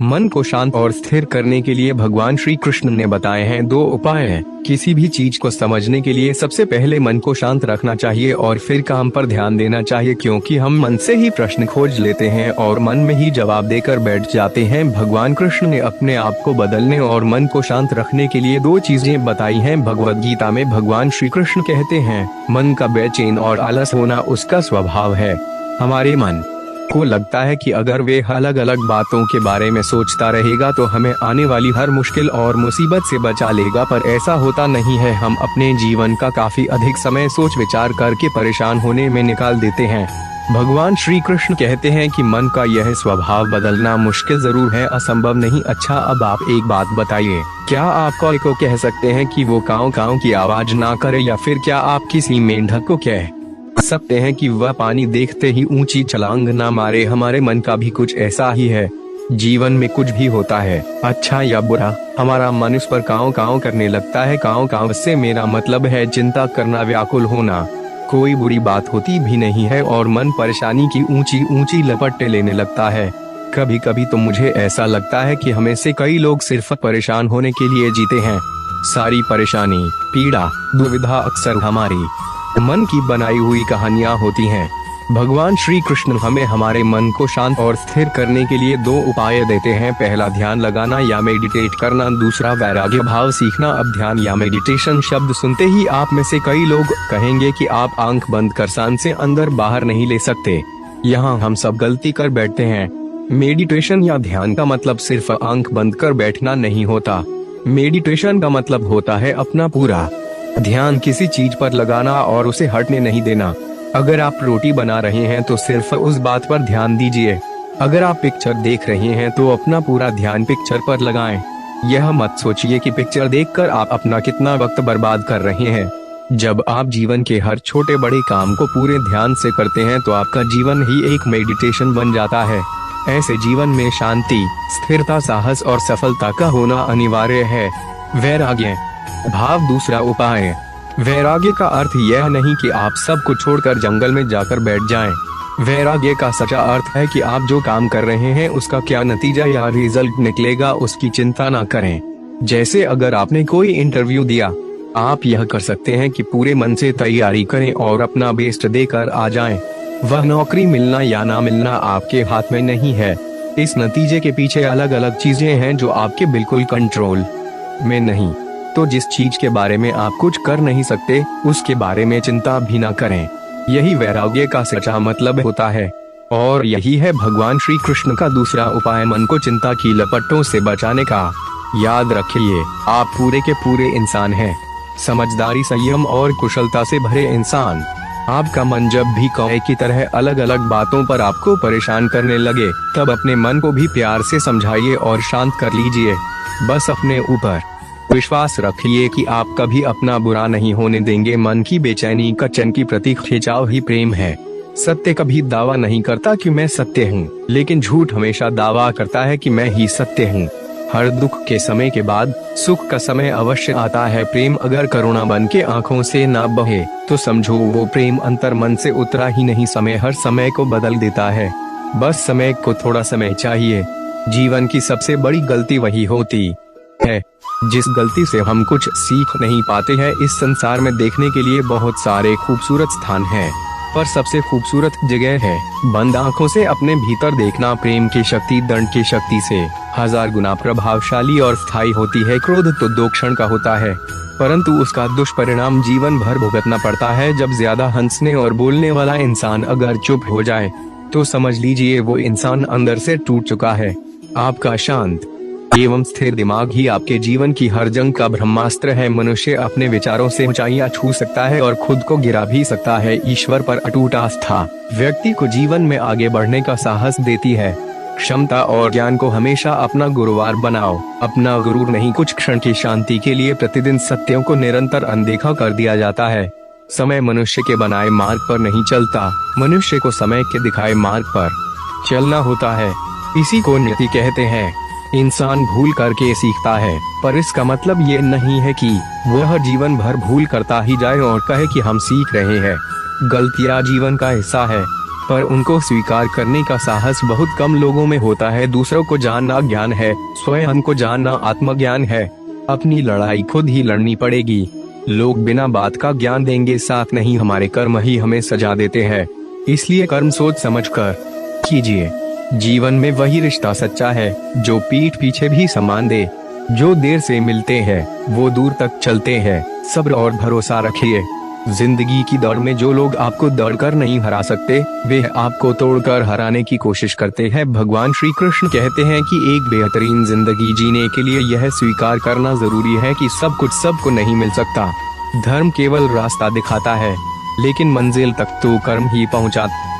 मन को शांत और स्थिर करने के लिए भगवान श्री कृष्ण ने बताए हैं 2 उपाय। किसी भी चीज को समझने के लिए सबसे पहले मन को शांत रखना चाहिए और फिर काम पर ध्यान देना चाहिए, क्योंकि हम मन से ही प्रश्न खोज लेते हैं और मन में ही जवाब देकर बैठ जाते हैं। भगवान कृष्ण ने अपने आप को बदलने और मन को शांत रखने के लिए 2 चीजें बताई हैं। भगवद गीता में भगवान श्री कृष्ण कहते हैं, मन का बेचैन और आलस होना उसका स्वभाव है। हमारे मन को लगता है कि अगर वे अलग अलग बातों के बारे में सोचता रहेगा तो हमें आने वाली हर मुश्किल और मुसीबत से बचा लेगा, पर ऐसा होता नहीं है। हम अपने जीवन का काफी अधिक समय सोच विचार करके परेशान होने में निकाल देते हैं। भगवान श्री कृष्ण कहते हैं कि मन का यह स्वभाव बदलना मुश्किल जरूर है, असंभव नहीं। अच्छा, अब आप एक बात बताइए, क्या आप कौवे को कह सकते हैं कि वो काऊ काऊ की आवाज ना करे, या फिर क्या आप किसी मेंढक को कह सकते हैं कि वह पानी देखते ही ऊंची छलांग ना मारे? हमारे मन का भी कुछ ऐसा ही है। जीवन में कुछ भी होता है, अच्छा या बुरा, हमारा मन उस पर काऊ काऊ करने लगता है। काऊ काऊ से मेरा मतलब है चिंता करना, व्याकुल होना। कोई बुरी बात होती भी नहीं है और मन परेशानी की ऊंची ऊंची लपटें लेने लगता है। कभी कभी तो मुझे ऐसा लगता है कि हमें से कई लोग सिर्फ परेशान होने के लिए जीते हैं। सारी परेशानी, पीड़ा, दुविधा अक्सर हमारी मन की बनाई हुई कहानियां होती हैं। भगवान श्री कृष्ण हमें हमारे मन को शांत और स्थिर करने के लिए 2 उपाय देते हैं। पहला ध्यान लगाना या मेडिटेट करना, दूसरा वैराग्य भाव सीखना। अब ध्यान या मेडिटेशन शब्द सुनते ही आप में से कई लोग कहेंगे कि आप आंख बंद कर सांस से अंदर बाहर नहीं ले सकते। यहाँ हम सब गलती कर बैठते हैं। मेडिटेशन या ध्यान का मतलब सिर्फ आंख बंद कर बैठना नहीं होता। मेडिटेशन का मतलब होता है अपना पूरा ध्यान किसी चीज पर लगाना और उसे हटने नहीं देना। अगर आप रोटी बना रहे हैं तो सिर्फ उस बात पर ध्यान दीजिए। अगर आप पिक्चर देख रहे हैं तो अपना पूरा ध्यान पिक्चर पर लगाएं। यह मत सोचिए कि पिक्चर देखकर आप अपना कितना वक्त बर्बाद कर रहे हैं। जब आप जीवन के हर छोटे बड़े काम को पूरे ध्यान से करते हैं तो आपका जीवन ही एक मेडिटेशन बन जाता है। ऐसे जीवन में शांति, स्थिरता, साहस और सफलता का होना अनिवार्य है। वैराग्य भाव दूसरा उपाय। वैराग्य का अर्थ यह नहीं कि आप सब कुछ छोड़कर जंगल में जाकर बैठ जाएं। वैराग्य का सच्चा अर्थ है कि आप जो काम कर रहे हैं उसका क्या नतीजा या रिजल्ट निकलेगा उसकी चिंता ना करें। जैसे अगर आपने कोई इंटरव्यू दिया, आप यह कर सकते हैं कि पूरे मन से तैयारी करें और अपना बेस्ट देकर आ जाएं। वह नौकरी मिलना या ना मिलना आपके हाथ में नहीं है। इस नतीजे के पीछे अलग अलग चीजें हैं जो आपके बिल्कुल कंट्रोल में नहीं। तो जिस चीज के बारे में आप कुछ कर नहीं सकते उसके बारे में चिंता भी ना करें। यही वैराग्य का सच्चा मतलब होता है। और यही है भगवान श्री कृष्ण का दूसरा उपाय, मन को चिंता की लपटों से बचाने का। याद रखिए, आप पूरे के पूरे इंसान हैं, समझदारी, संयम और कुशलता से भरे इंसान। आपका मन जब भी कौवे की तरह अलग अलग बातों पर आपको परेशान करने लगे, तब अपने मन को भी प्यार से समझाइए और शांत कर लीजिए। बस अपने ऊपर विश्वास रखिए कि आप कभी अपना बुरा नहीं होने देंगे। मन की बेचैनी का चैन की प्रतीक खिंचाव ही प्रेम है। सत्य कभी दावा नहीं करता कि मैं सत्य हूँ, लेकिन झूठ हमेशा दावा करता है कि मैं ही सत्य हूँ। हर दुख के समय के बाद सुख का समय अवश्य आता है। प्रेम अगर करुणा बन के आँखों से ना बहे तो समझो वो प्रेम अंतर मन से उतरा ही नहीं। समय हर समय को बदल देता है, बस समय को थोड़ा समय चाहिए। जीवन की सबसे बड़ी गलती वही होती है जिस गलती से हम कुछ सीख नहीं पाते हैं। इस संसार में देखने के लिए बहुत सारे खूबसूरत स्थान हैं, पर सबसे खूबसूरत जगह है बंद आंखों से अपने भीतर देखना। प्रेम की शक्ति दंड की शक्ति से 1000 गुना प्रभावशाली और स्थायी होती है। क्रोध तो 2 क्षण का होता है, परंतु उसका दुष्परिणाम जीवन भर भुगतना पड़ता है। जब ज्यादा हंसने और बोलने वाला इंसान अगर चुप हो जाए तो समझ लीजिए वो इंसान अंदर से टूट चुका है। आपका शांत एवं स्थिर दिमाग ही आपके जीवन की हर जंग का ब्रह्मास्त्र है। मनुष्य अपने विचारों से ऊंचाइयां छू सकता है और खुद को गिरा भी सकता है। ईश्वर पर अटूट आस्था व्यक्ति को जीवन में आगे बढ़ने का साहस देती है। क्षमता और ज्ञान को हमेशा अपना गुरुवार बनाओ। अपना गुरूर नहीं, कुछ क्षण की शांति के लिए प्रतिदिन सत्यों को निरंतर अनदेखा कर दिया जाता है। समय मनुष्य के बनाए मार्ग पर नहीं चलता, मनुष्य को समय के दिखाए मार्ग पर चलना होता है। इसी को नियति कहते हैं। इंसान भूल करके सीखता है, पर इसका मतलब ये नहीं है कि वह जीवन भर भूल करता ही जाए और कहे कि हम सीख रहे हैं। गलतियां जीवन का हिस्सा है। पर उनको स्वीकार करने का साहस बहुत कम लोगों में होता है। दूसरों को जानना ज्ञान है, स्वयं को जानना आत्मज्ञान है। अपनी लड़ाई खुद ही लड़नी पड़ेगी। लोग बिना बात का ज्ञान देंगे साथ नहीं, हमारे कर्म ही हमें सजा देते हैं। इसलिए कर्म सोच समझ कर कीजिए। जीवन में वही रिश्ता सच्चा है जो पीठ पीछे भी सम्मान दे। जो देर से मिलते हैं वो दूर तक चलते हैं। सब्र और भरोसा रखिए। जिंदगी की दौड़ में जो लोग आपको दौड़कर नहीं हरा सकते, वे आपको तोड़कर हराने की कोशिश करते हैं। भगवान श्री कृष्ण कहते हैं कि एक बेहतरीन जिंदगी जीने के लिए यह स्वीकार करना जरूरी है कि सब कुछ सबको नहीं मिल सकता। धर्म केवल रास्ता दिखाता है, लेकिन मंजिल तक तो कर्म ही पहुंचाता